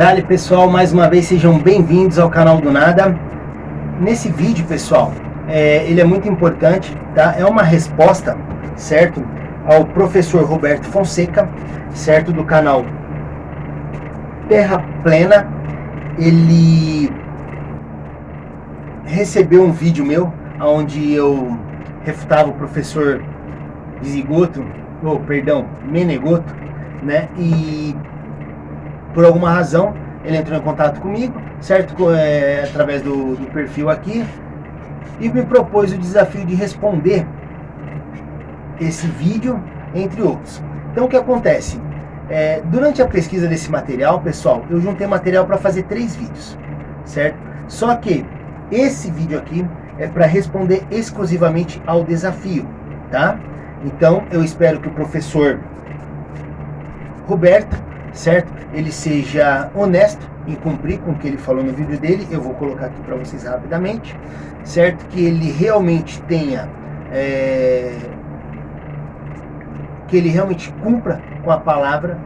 Dale pessoal, mais uma vez sejam bem-vindos ao canal do Nada. Nesse vídeo, pessoal, ele é muito importante, tá? É uma resposta, certo? Ao professor Roberto Fonseca, certo? Do canal Terra Plena. Ele recebeu um vídeo meu, onde eu refutava o professor Menegoto, né? E por alguma razão ele entrou em contato comigo, certo? Através do perfil aqui, e me propôs o desafio de responder esse vídeo, entre outros. Então o que acontece? Durante a pesquisa desse material, pessoal, eu juntei material para fazer 3 vídeos, certo? Só que esse vídeo aqui é para responder exclusivamente ao desafio, tá? Então eu espero que o professor Roberto, certo, ele seja honesto em cumprir com o que ele falou no vídeo dele. Eu vou colocar aqui para vocês rapidamente, certo, que ele realmente tenha que ele realmente cumpra com a palavra,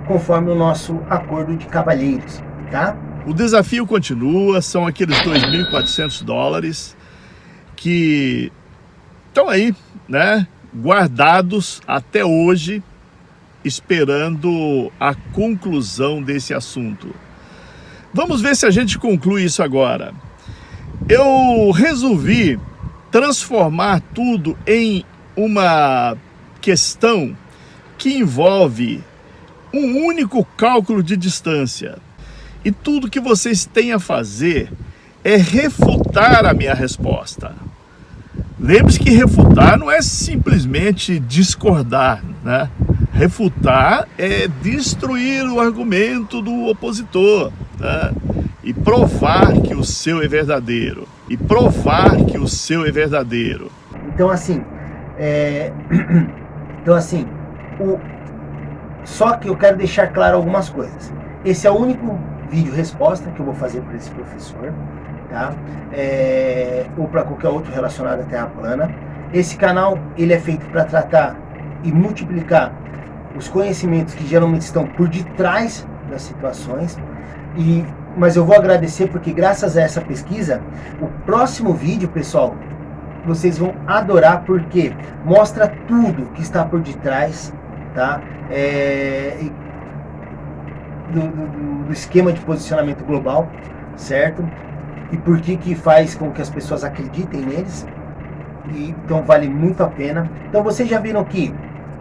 conforme o nosso acordo de cavalheiros, tá? O desafio continua, são aqueles $2.400 que estão aí, né, guardados até hoje, esperando a conclusão desse assunto. Vamos ver se a gente conclui isso agora. Eu resolvi transformar tudo em uma questão que envolve um único cálculo de distância. E tudo que vocês têm a fazer é refutar a minha resposta. Lembre-se que refutar não é simplesmente discordar, né? Refutar é destruir o argumento do opositor, né? E provar que o seu é verdadeiro. Então assim, só que eu quero deixar claro algumas coisas. Esse é o único vídeo resposta que eu vou fazer para esse professor, tá? Ou para qualquer outro relacionado à Terra plana. Esse canal ele é feito para tratar e multiplicar os conhecimentos que geralmente estão por detrás das situações. Mas eu vou agradecer porque graças a essa pesquisa, o próximo vídeo, pessoal, vocês vão adorar, porque mostra tudo que está por detrás, tá? Do esquema de posicionamento global, certo? E por que faz com que as pessoas acreditem neles. Então vale muito a pena. Então vocês já viram que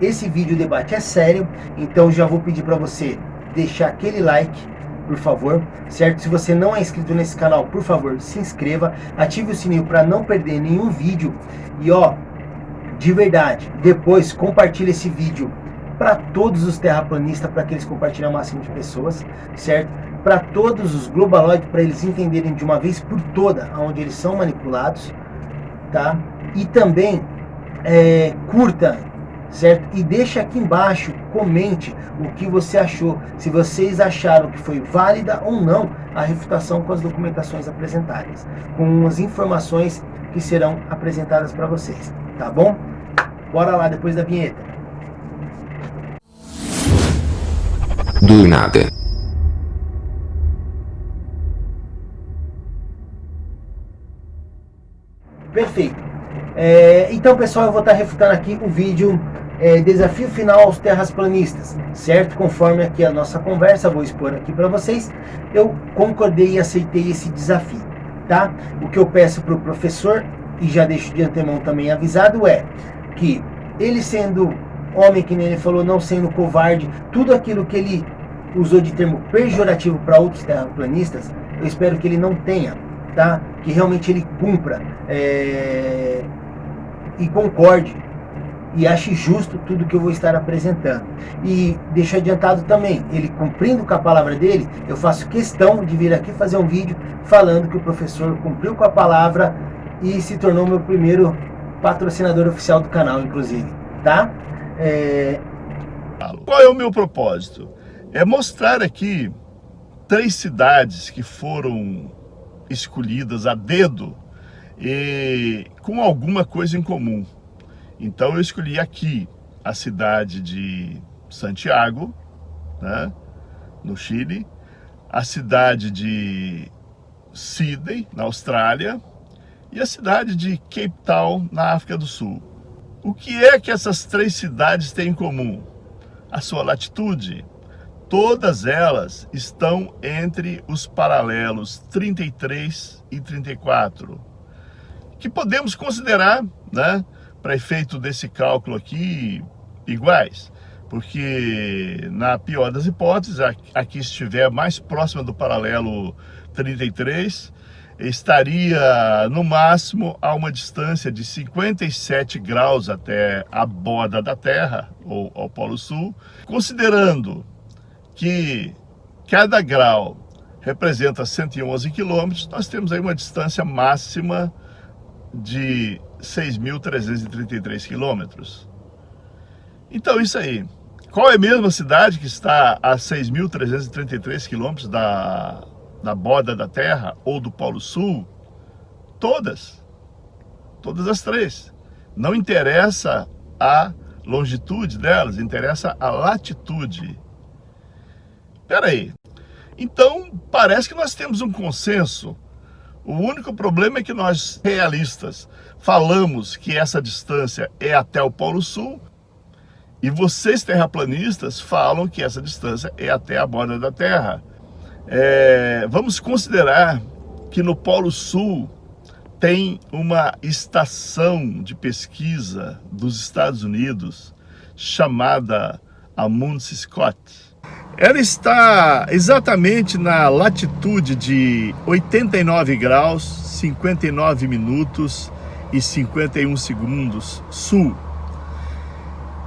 esse vídeo debate é sério, então já vou pedir para você deixar aquele like, por favor, certo? Se você não é inscrito nesse canal, por favor, se inscreva, ative o sininho para não perder nenhum vídeo. E ó, de verdade, depois compartilhe esse vídeo para todos os terraplanistas, para que eles compartilhem ao máximo de pessoas, certo? Para todos os globaloides, para eles entenderem de uma vez por toda onde eles são manipulados, tá? E também curta, certo? E deixa aqui embaixo, comente o que você achou, se vocês acharam que foi válida ou não a refutação com as documentações apresentadas, com as informações que serão apresentadas para vocês, tá bom? Bora lá depois da vinheta. Do nada. Perfeito. Então, pessoal, eu vou estar refutando aqui o vídeo desafio final aos terraplanistas, certo? Conforme aqui a nossa conversa, vou expor aqui para vocês. Eu concordei e aceitei esse desafio, tá? O que eu peço para o professor, e já deixo de antemão também avisado, é que ele, sendo homem, que nem ele falou, não sendo covarde, tudo aquilo que ele usou de termo pejorativo para outros terraplanistas, eu espero que ele não tenha, tá? Que realmente ele cumpra e concorde e ache justo tudo que eu vou estar apresentando. E deixo adiantado também, ele cumprindo com a palavra dele, eu faço questão de vir aqui fazer um vídeo falando que o professor cumpriu com a palavra e se tornou meu primeiro patrocinador oficial do canal, inclusive, tá? Qual é o meu propósito? É mostrar aqui 3 cidades que foram escolhidas a dedo e com alguma coisa em comum. Então eu escolhi aqui a cidade de Santiago, né, no Chile, a cidade de Sydney, na Austrália, e a cidade de Cape Town, na África do Sul. O que é que essas três cidades têm em comum? A sua latitude. Todas elas estão entre os paralelos 33 e 34, que podemos considerar, né, para efeito desse cálculo aqui, iguais. Porque, na pior das hipóteses, a que estiver mais próxima do paralelo 33, estaria no máximo a uma distância de 57 graus até a borda da Terra, ou ao Polo Sul, considerando que cada grau representa 111 quilômetros, nós temos aí uma distância máxima de 6.333 quilômetros. Então, isso aí. Qual é mesmo a cidade que está a 6.333 quilômetros da borda da Terra ou do Polo Sul? Todas. Todas as três. Não interessa a longitude delas, interessa a latitude. Espera aí. Então, parece que nós temos um consenso. O único problema é que nós, realistas, falamos que essa distância é até o Polo Sul, e vocês, terraplanistas, falam que essa distância é até a borda da Terra. Vamos considerar que no Polo Sul tem uma estação de pesquisa dos Estados Unidos chamada Amundsen Scott. Ela está exatamente na latitude de 89 graus, 59 minutos e 51 segundos sul.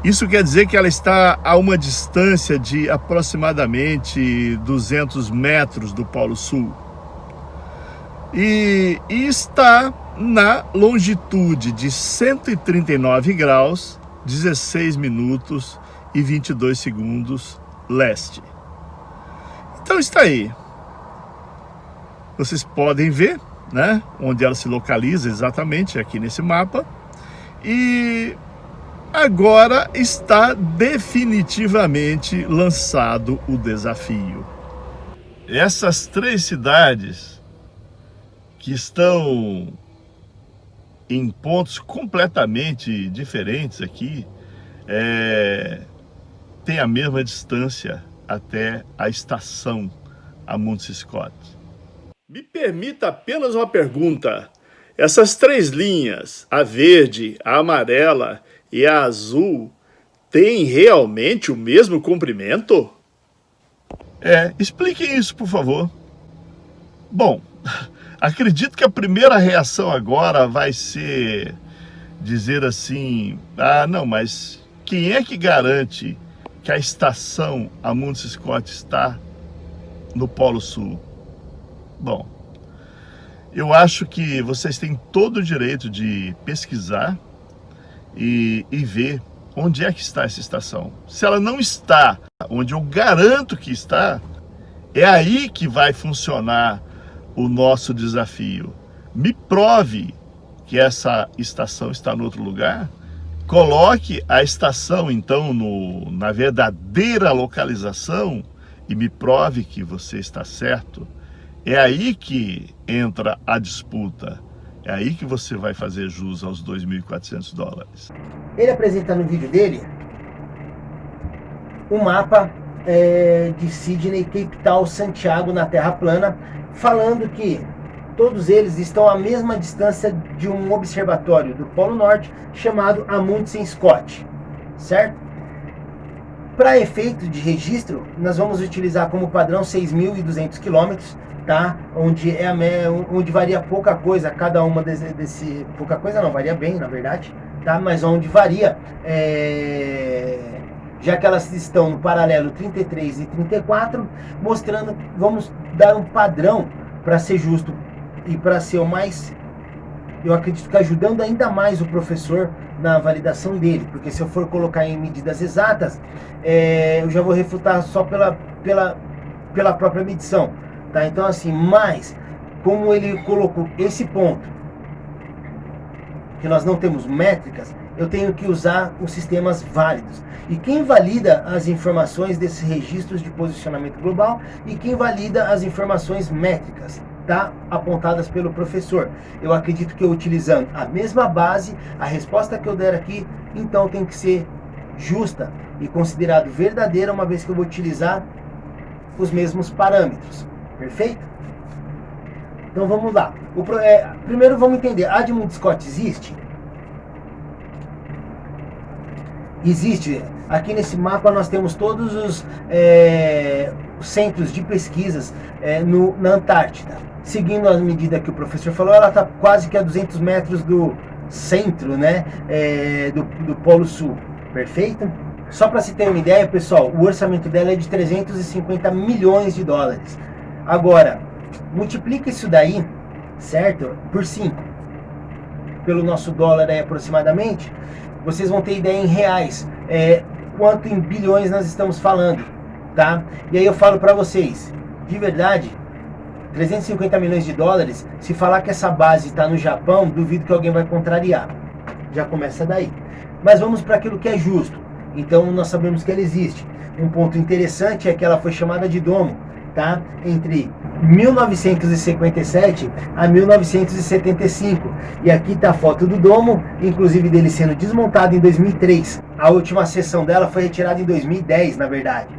Isso quer dizer que ela está a uma distância de aproximadamente 200 metros do Polo Sul. E está na longitude de 139 graus, 16 minutos e 22 segundos leste. Então está aí. Vocês podem ver, né, onde ela se localiza exatamente aqui nesse mapa. E agora está definitivamente lançado o desafio. Essas três cidades que estão em pontos completamente diferentes aqui, tem a mesma distância até a estação Amundsen Scott. Me permita apenas uma pergunta. Essas três linhas, a verde, a amarela e a azul, têm realmente o mesmo comprimento? Expliquem isso, por favor. Bom, acredito que a primeira reação agora vai ser dizer assim, não, mas quem é que garante que a estação Amundsen Scott está no Polo Sul? Bom, eu acho que vocês têm todo o direito de pesquisar e ver onde é que está essa estação. Se ela não está onde eu garanto que está, é aí que vai funcionar o nosso desafio. Me prove que essa estação está em outro lugar. Coloque a estação, então, na verdadeira localização e me prove que você está certo. É aí que entra a disputa. É aí que você vai fazer jus aos $2.400. Ele apresenta no vídeo dele um mapa de Sydney, Cape Town, Santiago na Terra plana, falando que todos eles estão à mesma distância de um observatório do Polo Norte chamado Amundsen Scott, certo? Para efeito de registro, nós vamos utilizar como padrão 6.200 quilômetros, tá? Onde varia pouca coisa, cada uma pouca coisa não, varia bem, na verdade, tá? Mas onde varia, já que elas estão no paralelo 33 e 34, mostrando, vamos dar um padrão para ser justo e para ser o mais, eu acredito que ajudando ainda mais o professor na validação dele, porque se eu for colocar em medidas exatas, eu já vou refutar só pela própria medição, tá? Então assim, mas como ele colocou esse ponto, que nós não temos métricas, eu tenho que usar os sistemas válidos. E quem valida as informações desses registros de posicionamento global e quem valida as informações métricas, tá? Apontadas pelo professor. Eu acredito que eu utilizando a mesma base, a resposta que eu der aqui, então tem que ser justa e considerado verdadeira, uma vez que eu vou utilizar os mesmos parâmetros. Perfeito? Então vamos lá. Primeiro vamos entender, Edmund Scott existe? Existe. Aqui nesse mapa nós temos todos os centros de pesquisas na Antártida. Seguindo a medida que o professor falou, ela está quase que a 200 metros do centro, né, do Polo Sul. Perfeito? Só para se ter uma ideia, pessoal, o orçamento dela é de 350 milhões de dólares. Agora, multiplica isso daí, certo? Por 5. Pelo nosso dólar aí aproximadamente, vocês vão ter ideia em reais, quanto em bilhões nós estamos falando, tá? E aí eu falo para vocês, de verdade, 350 milhões de dólares, se falar que essa base está no Japão, duvido que alguém vai contrariar. Já começa daí. Mas vamos para aquilo que é justo. Então nós sabemos que ela existe. Um ponto interessante é que ela foi chamada de domo, tá? Entre 1957 a 1975. E aqui está a foto do domo, inclusive dele sendo desmontado em 2003. A última sessão dela foi retirada em 2010, na verdade.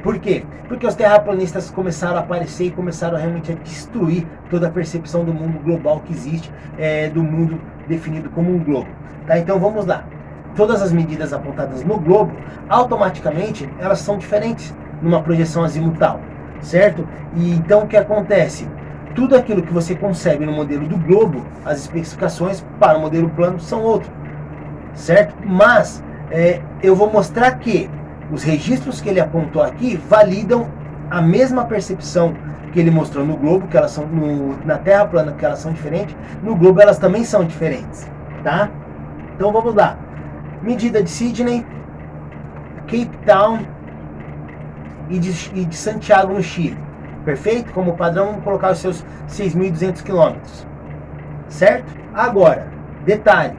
Por quê? Porque os terraplanistas começaram a aparecer e começaram realmente a destruir toda a percepção do mundo global que existe, do mundo definido como um globo. Tá? Então vamos lá. Todas as medidas apontadas no globo, automaticamente, elas são diferentes numa projeção azimutal, certo? E então o que acontece? Tudo aquilo que você concebe no modelo do globo, as especificações para o modelo plano são outras, certo? Mas eu vou mostrar que os registros que ele apontou aqui validam a mesma percepção que ele mostrou no globo, que elas são na Terra plana, que elas são diferentes, no globo elas também são diferentes, tá? Então vamos lá. Medida de Sydney, Cape Town e de Santiago no Chile. Perfeito? Como padrão, vamos colocar os seus 6.200 quilômetros. Certo? Agora, detalhe.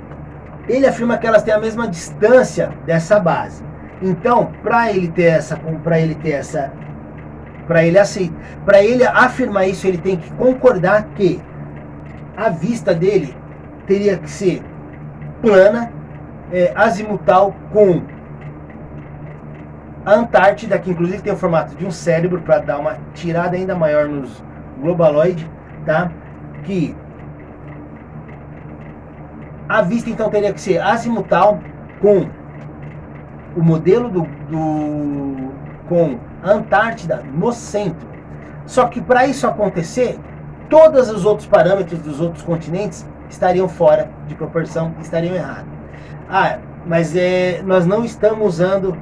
Ele afirma que elas têm a mesma distância dessa base. Então, para ele afirmar isso, ele tem que concordar que a vista dele teria que ser plana, azimutal, com a Antártida, que inclusive tem o formato de um cérebro, para dar uma tirada ainda maior nos globaloides, tá? Que a vista então teria que ser azimutal, com o modelo com a Antártida no centro. Só que para isso acontecer, todos os outros parâmetros dos outros continentes estariam fora de proporção, estariam errados. Mas nós não estamos usando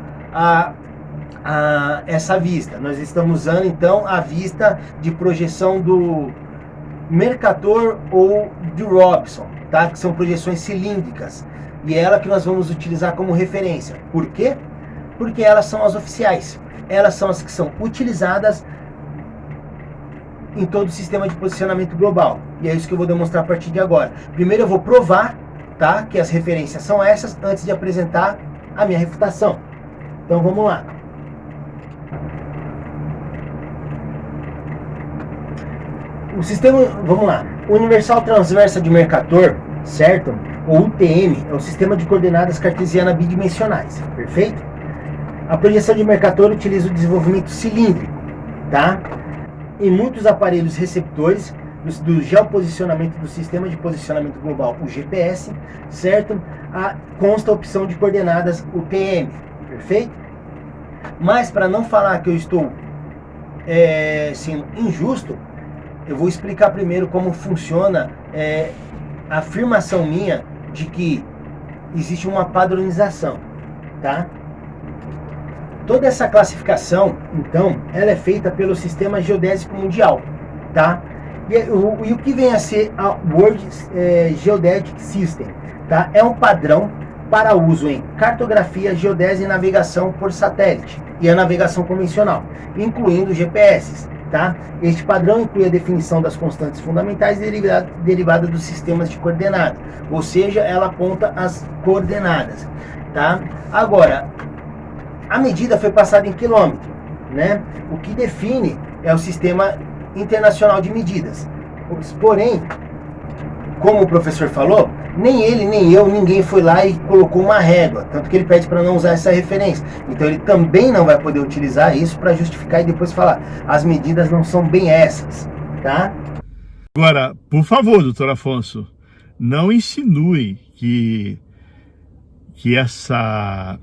essa vista. Nós estamos usando então a vista de projeção do Mercator ou do Robson, tá? Que são projeções cilíndricas. E é ela que nós vamos utilizar como referência. Por quê? Porque elas são as oficiais. Elas são as que são utilizadas em todo o sistema de posicionamento global. E é isso que eu vou demonstrar a partir de agora. Primeiro eu vou provar, tá, que as referências são essas, antes de apresentar a minha refutação. Então vamos lá. O sistema, vamos lá. Universal Transversa de Mercator, certo? Ou UTM, é o sistema de coordenadas cartesiana bidimensionais, perfeito? A projeção de Mercator utiliza o desenvolvimento cilíndrico, tá? Em muitos aparelhos receptores do geoposicionamento do sistema de posicionamento global, o GPS, certo? Consta a opção de coordenadas UTM, perfeito? Mas para não falar que eu estou sendo injusto, eu vou explicar primeiro como funciona a afirmação minha de que existe uma padronização, tá? Toda essa classificação, então, ela é feita pelo Sistema Geodésico Mundial, tá? E o que vem a ser a World Geodetic System, tá? É um padrão para uso em cartografia, geodésia e navegação por satélite e a navegação convencional, incluindo GPS, Tá? Este padrão inclui a definição das constantes fundamentais derivada dos sistemas de coordenadas, ou seja, ela aponta as coordenadas. Tá? Agora, a medida foi passada em quilômetro, né? O que define é o Sistema Internacional de Medidas. Porém, como o professor falou, nem ele, nem eu, ninguém foi lá e colocou uma régua, tanto que ele pede para não usar essa referência. Então ele também não vai poder utilizar isso para justificar e depois falar, as medidas não são bem essas, tá? Agora, por favor, doutor Afonso, não insinue que essa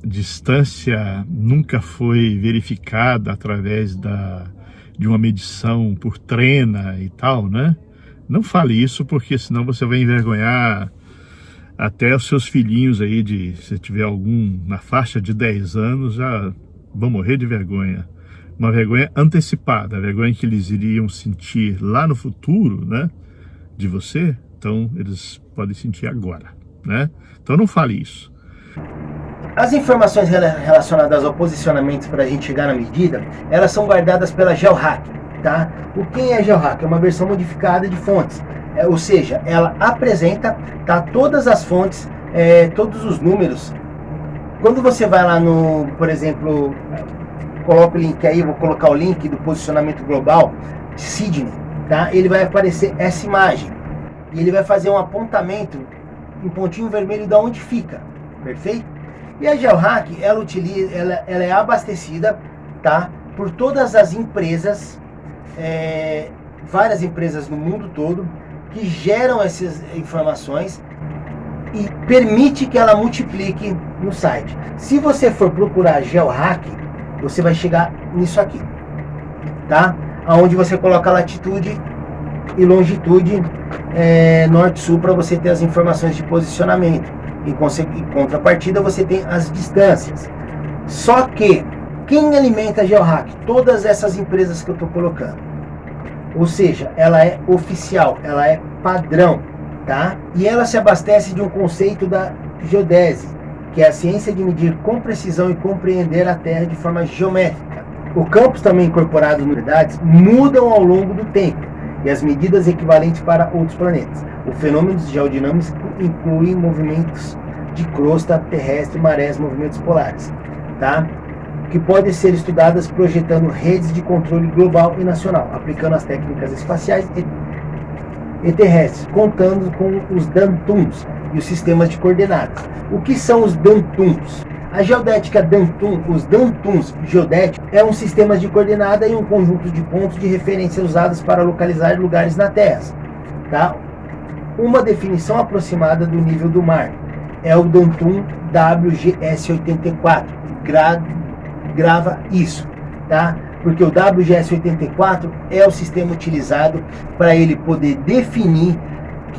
distância nunca foi verificada através de uma medição por trena e tal, né? Não fale isso, porque senão você vai envergonhar até os seus filhinhos aí, se tiver algum na faixa de 10 anos, já vão morrer de vergonha. Uma vergonha antecipada, a vergonha que eles iriam sentir lá no futuro, né, de você, então eles podem sentir agora, né? Então não fale isso. As informações relacionadas ao posicionamento para a gente chegar na medida, elas são guardadas pela GeoHack, tá? O que é GeoHack? É uma versão modificada de fontes, ou seja, ela apresenta, tá, todas as fontes, todos os números. Quando você vai lá no, por exemplo, coloca o link aí, vou colocar o link do posicionamento global de Sydney, tá? Ele vai aparecer essa imagem e ele vai fazer um apontamento em pontinho vermelho de onde fica, perfeito? E a GeoHack, ela é abastecida, tá, por todas as empresas, várias empresas no mundo todo, que geram essas informações e permite que ela multiplique no site. Se você for procurar GeoHack, você vai chegar nisso aqui, tá? Onde você coloca a latitude e longitude, norte-sul, para você ter as informações de posicionamento. Em contrapartida, você tem as distâncias. Só que, quem alimenta a GeoHack? Todas essas empresas que eu estou colocando. Ou seja, ela é oficial, ela é padrão, tá? E ela se abastece de um conceito da geodésia, que é a ciência de medir com precisão e compreender a Terra de forma geométrica. Os campos também incorporados nas unidades mudam ao longo do tempo, e as medidas equivalentes para outros planetas. O fenômeno geodinâmico inclui movimentos de crosta terrestre, marés, movimentos polares, tá? Que podem ser estudadas projetando redes de controle global e nacional, aplicando as técnicas espaciais e terrestres, contando com os DANTUMs e os sistemas de coordenadas. O que são os DANTUMs? A geodética DANTUM, os DANTUMs geodéticos, é um sistema de coordenada e um conjunto de pontos de referência usados para localizar lugares na Terra, tá? Uma definição aproximada do nível do mar é o DANTUM WGS84. Grava isso, tá? Porque o WGS84 é o sistema utilizado para ele poder definir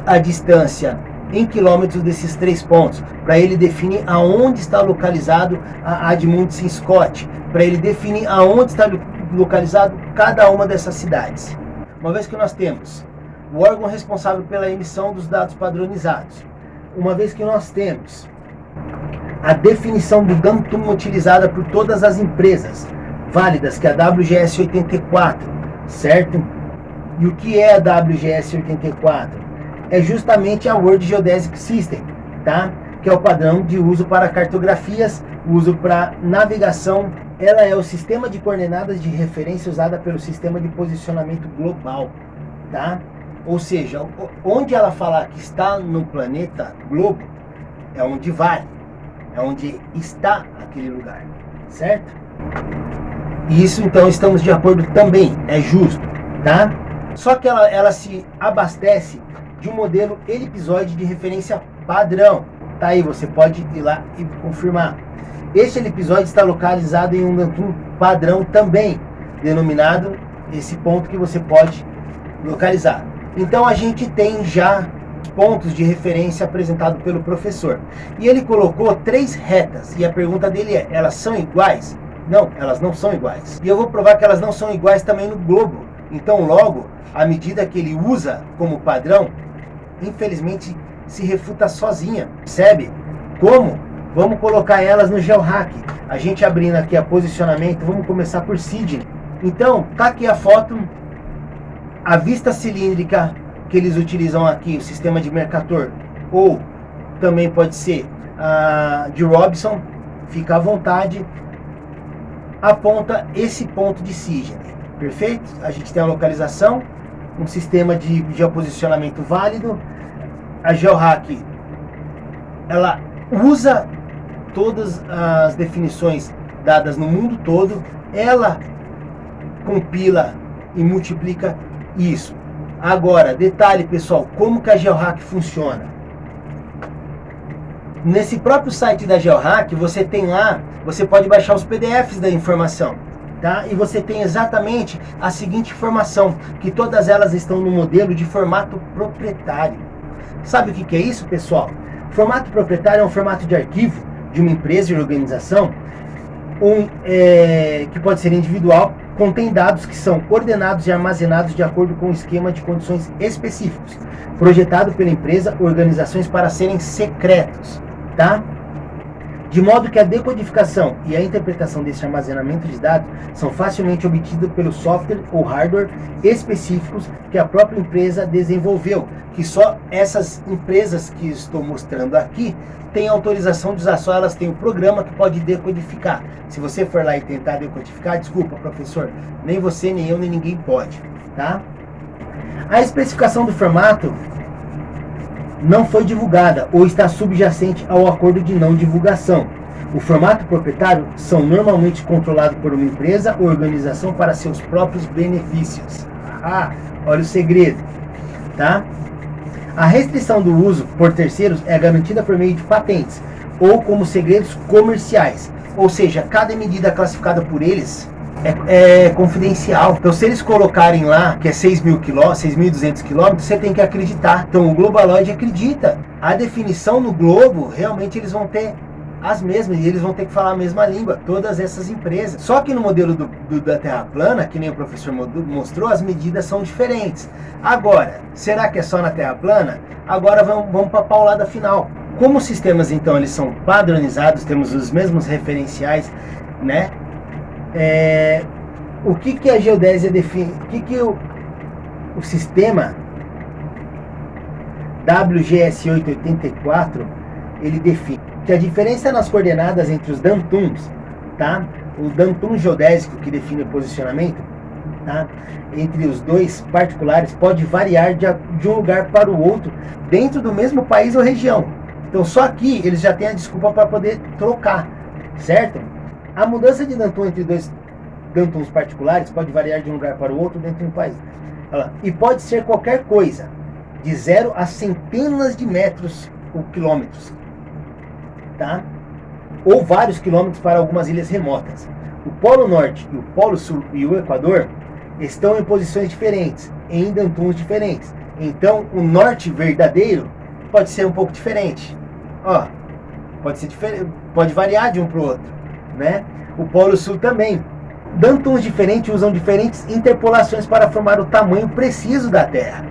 a distância em quilômetros desses 3 pontos, para ele definir aonde está localizado a Amundsen Scott, para ele definir aonde está localizado cada uma dessas cidades. Uma vez que nós temos o órgão responsável pela emissão dos dados padronizados, uma vez que nós temos a definição do DANTUM utilizada por todas as empresas válidas, que é a WGS84, certo? E o que é a WGS84? É justamente a World Geodesic System, tá? Que é o padrão de uso para cartografias, uso para navegação. Ela é o sistema de coordenadas de referência usada pelo sistema de posicionamento global, tá? Ou seja, onde ela falar que está no planeta globo, é onde vale, é onde está aquele lugar, certo? E isso, então, estamos de acordo também, é justo, tá? Só que ela se abastece de um modelo elipsoide de referência padrão. Tá aí, você pode ir lá e confirmar. Este elipsoide está localizado em um DANTUM padrão também, denominado esse ponto que você pode localizar. Então a gente tem já pontos de referência apresentados pelo professor. E ele colocou 3 retas, e a pergunta dele é, elas são iguais? Não, elas não são iguais. E eu vou provar que elas não são iguais também no globo. Então logo, a medida que ele usa como padrão, infelizmente, se refuta sozinha, percebe? Como? Vamos colocar elas no GeoHack. A gente abrindo aqui a posicionamento, vamos começar por Sydney, Então, tá aqui a foto, a vista cilíndrica que eles utilizam aqui, o sistema de Mercator, ou também pode ser a de Robson, fica à vontade, aponta esse ponto de Sidney, perfeito? A gente tem a localização, um sistema de geoposicionamento válido, a GeoHack, ela usa todas as definições dadas no mundo todo, ela compila e multiplica isso. Agora, detalhe pessoal, como que a GeoHack funciona? Nesse próprio site da GeoHack, você tem lá, você pode baixar os PDFs da informação, tá? E você tem exatamente a seguinte informação, que todas elas estão no modelo de formato proprietário. Sabe o que é isso, pessoal? Formato proprietário é um formato de arquivo de uma empresa e organização, que pode ser individual, contém dados que são ordenados e armazenados de acordo com um esquema de condições específicos, projetado pela empresa ou organizações para serem secretos, tá? De modo que a decodificação e a interpretação desse armazenamento de dados são facilmente obtidos pelo software ou hardware específicos que a própria empresa desenvolveu, que só essas empresas que estou mostrando aqui têm autorização de usar, só elas têm o programa que pode decodificar. Se você for lá e tentar decodificar, desculpa professor, nem você, nem eu, nem ninguém pode, tá? A especificação do formato não foi divulgada ou está subjacente ao acordo de não divulgação. O formato proprietário são normalmente controlados por uma empresa ou organização para seus próprios benefícios. Ah, olha o segredo, tá? A restrição do uso por terceiros é garantida por meio de patentes ou como segredos comerciais, ou seja, cada medida classificada por eles é confidencial. Então se eles colocarem lá que é 6.200 quilômetros, você tem que acreditar. Então o Globaloid acredita. A definição no globo, realmente eles vão ter as mesmas, e eles vão ter que falar a mesma língua, todas essas empresas. Só que no modelo da Terra plana, que nem o professor mostrou, as medidas são diferentes. Agora, será que é só na Terra plana? Agora vamos para a paulada final. Como os sistemas então eles são padronizados, temos os mesmos referenciais, né? O que a geodésia define? O que o sistema WGS884 ele define? Que a diferença nas coordenadas entre os Dantuns, tá? O Dantum geodésico que define o posicionamento, tá? Entre os dois particulares pode variar de um lugar para o outro dentro do mesmo país ou região. Então só aqui eles já têm a desculpa para poder trocar, certo? A mudança de Dantum entre dois Dantuns particulares pode variar de um lugar para o outro dentro de um país. Olha lá. E pode ser qualquer coisa, de 0 a centenas de metros ou quilômetros, tá? Ou vários quilômetros para algumas ilhas remotas. O Polo Norte, o Polo Sul e o Equador estão em posições diferentes, em Dantuns diferentes. Então o norte verdadeiro pode ser um pouco diferente. Ó, pode ser diferente, pode variar de um para o outro, né? O Polo Sul também. Dantuns diferentes usam diferentes interpolações para formar o tamanho preciso da Terra,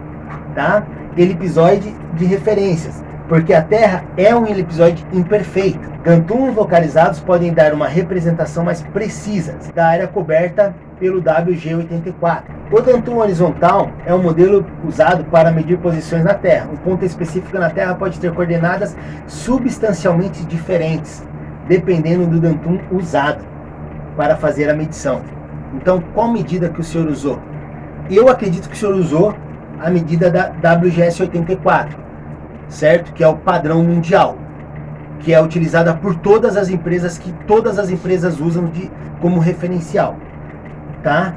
tá? Elipsoide de referências, porque a Terra é um elipsoide imperfeito. Dantuns localizados podem dar uma representação mais precisa da área coberta pelo WG84. O Dantum horizontal é um modelo usado para medir posições na Terra. Um ponto específico na Terra pode ter coordenadas substancialmente diferentes, dependendo do Dantum usado para fazer a medição. Então, qual medida que o senhor usou? Eu acredito que o senhor usou a medida da WGS84, certo? Que é o padrão mundial, que é utilizada por todas as empresas, que todas as empresas usam como referencial, tá?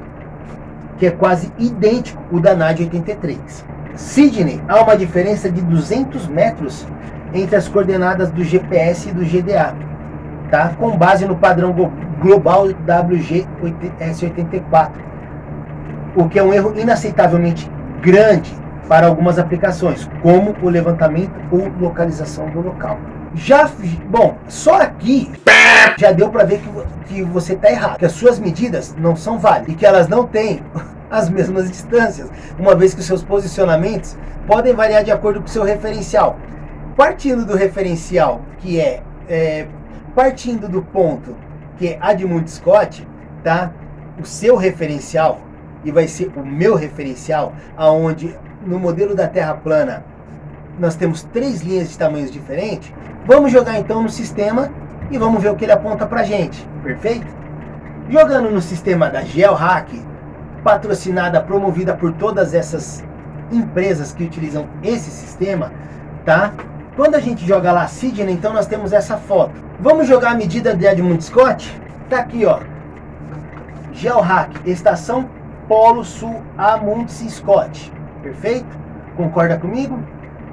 Que é quase idêntico o da NAD 83. Sidney, há uma diferença de 200 metros entre as coordenadas do GPS e do GDA, tá? Com base no padrão global WGS84, o que é um erro inaceitavelmente grande para algumas aplicações, como o levantamento ou localização do local. Bom, só aqui já deu para ver que você está errado, que as suas medidas não são válidas e que elas não têm as mesmas distâncias, uma vez que os seus posicionamentos podem variar de acordo com o seu referencial. Partindo do referencial, que partindo do ponto que é Edmund Scott, tá? o seu referencial e vai ser o meu referencial, aonde no modelo da Terra plana nós temos 3 linhas de tamanhos diferentes. Vamos jogar então no sistema e vamos ver o que ele aponta pra gente, perfeito? Jogando no sistema da GeoHack, patrocinada, promovida por todas essas empresas que utilizam esse sistema, tá? Quando a gente joga lá Sydney, então nós temos essa foto. Vamos jogar a medida de Edmund Scott? Tá aqui, ó. GeoHack, estação Polo Sul Amundsen Scott. Perfeito? Concorda comigo?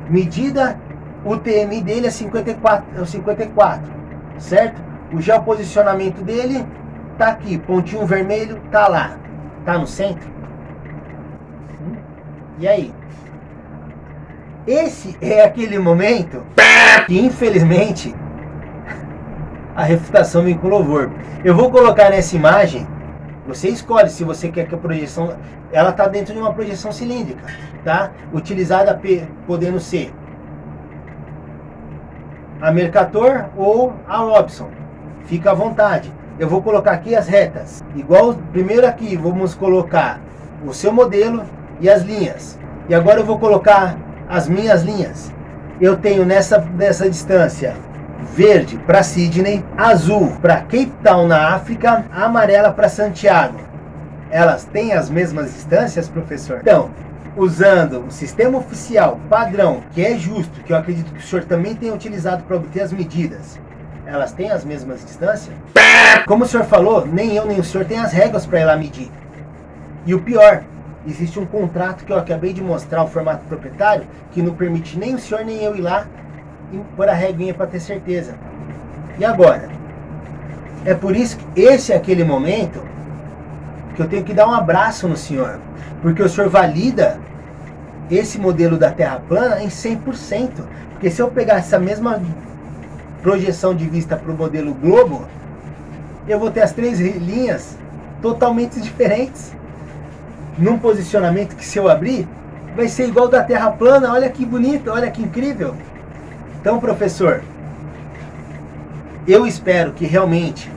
Medida, o TMI dele é 54, certo? O geoposicionamento dele tá aqui, pontinho vermelho, tá lá. Tá no centro? E aí? Esse é aquele momento que, infelizmente, a refutação vem com louvor. Eu vou colocar nessa imagem, você escolhe se você quer que a projeção, ela está dentro de uma projeção cilíndrica, tá? Utilizada podendo ser a Mercator ou a Robson. Fica à vontade. Eu vou colocar aqui as retas. Igual, primeiro aqui, vamos colocar o seu modelo e as linhas. E agora eu vou colocar as minhas linhas. Eu tenho nessa distância verde para Sydney, azul para Cape Town na África, amarela para Santiago. Elas têm as mesmas distâncias, professor? Então, usando o sistema oficial padrão, que é justo, que eu acredito que o senhor também tenha utilizado para obter as medidas, elas têm as mesmas distâncias? Como o senhor falou, nem eu nem o senhor tem as réguas para ir lá medir. E o pior, existe um contrato que eu acabei de mostrar, o formato proprietário, que não permite nem o senhor nem eu ir lá e pôr a reguinha para ter certeza. E agora? É por isso que esse é aquele momento que eu tenho que dar um abraço no senhor, porque o senhor valida esse modelo da Terra plana em 100%. Porque se eu pegar essa mesma projeção de vista para o modelo globo, eu vou ter as 3 linhas totalmente diferentes, num posicionamento que, se eu abrir, vai ser igual da Terra plana. Olha que bonito, olha que incrível. Então, professor, eu espero que realmente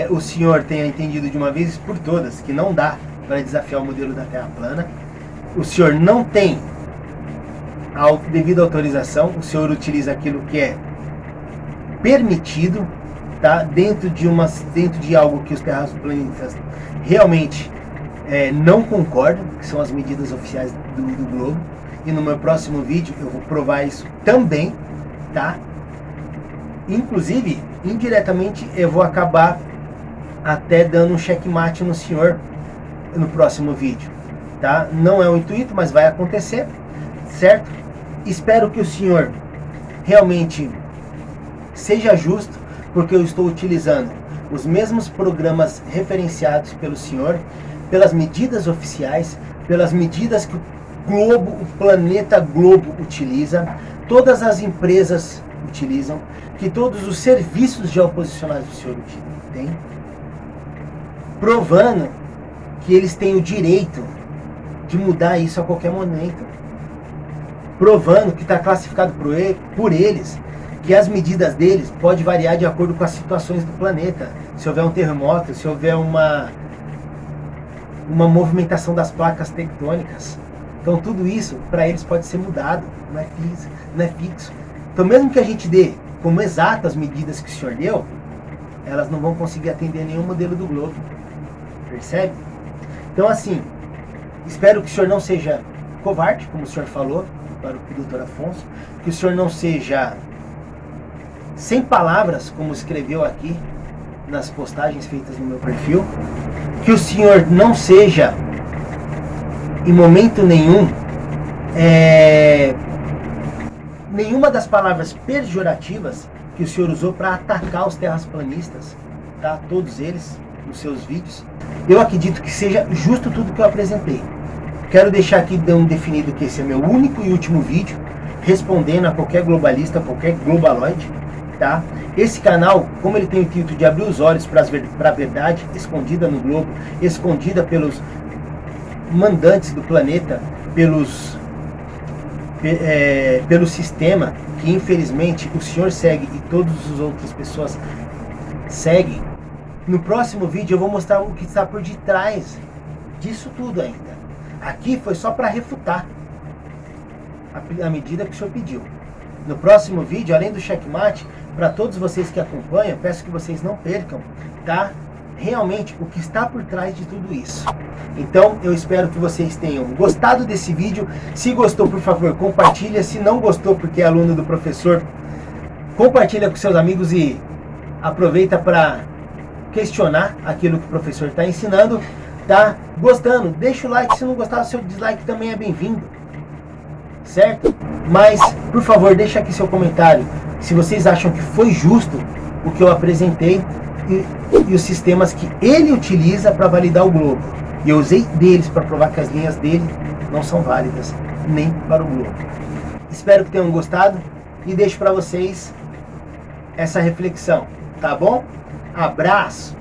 o senhor tenha entendido de uma vez por todas que não dá para desafiar o modelo da Terra plana. O senhor não tem a devida autorização, o senhor utiliza aquilo que é permitido, tá? Dentro de algo que os terraplanistas realmente não concordam, que são as medidas oficiais do globo. E no meu próximo vídeo eu vou provar isso também, tá? Inclusive, indiretamente, eu vou acabar até dando um checkmate no senhor no próximo vídeo, tá? Não é o intuito, mas vai acontecer, certo? Espero que o senhor realmente seja justo, porque eu estou utilizando os mesmos programas referenciados pelo senhor, pelas medidas oficiais, pelas medidas que o globo, o planeta globo utiliza, todas as empresas utilizam, que todos os serviços geoposicionais do senhor têm, provando que eles têm o direito de mudar isso a qualquer momento, provando que está classificado por eles, que as medidas deles podem variar de acordo com as situações do planeta. Se houver um terremoto, se houver uma movimentação das placas tectônicas. Então tudo isso para eles pode ser mudado, não é fixo. Então mesmo que a gente dê como exato as medidas que o senhor deu, elas não vão conseguir atender nenhum modelo do globo. Percebe? Então assim, espero que o senhor não seja covarde, como o senhor falou para o doutor Afonso, que o senhor não seja sem palavras, como escreveu aqui nas postagens feitas no meu perfil, que o senhor não seja em momento nenhum nenhuma das palavras pejorativas que o senhor usou para atacar os terraplanistas, tá? Todos eles nos seus vídeos. Eu acredito que seja justo tudo que eu apresentei. Quero deixar aqui definido que esse é meu único e último vídeo respondendo a qualquer globalista, qualquer globaloide, tá? Esse canal, como ele tem o intuito de abrir os olhos para a verdade escondida no globo, escondida pelos mandantes do planeta, pelo sistema que infelizmente o senhor segue e todas as outras pessoas seguem, No próximo vídeo eu vou mostrar o que está por detrás disso tudo ainda. Aqui foi só para refutar a medida que o senhor pediu. No próximo vídeo, além do checkmate, para todos vocês que acompanham, peço que vocês não percam, tá? Realmente o que está por trás de tudo isso. Então eu espero que vocês tenham gostado desse vídeo. Se gostou, por favor, compartilha. Se não gostou porque é aluno do professor, compartilha com seus amigos e aproveita para questionar aquilo que o professor está ensinando. Tá gostando? Deixa o like. Se não gostar, o seu dislike também é bem-vindo, certo? Mas, por favor, deixa aqui seu comentário se vocês acham que foi justo o que eu apresentei e os sistemas que ele utiliza para validar o globo. E eu usei deles para provar que as linhas dele não são válidas nem para o globo. Espero que tenham gostado e deixo para vocês essa reflexão, tá bom? Abraço!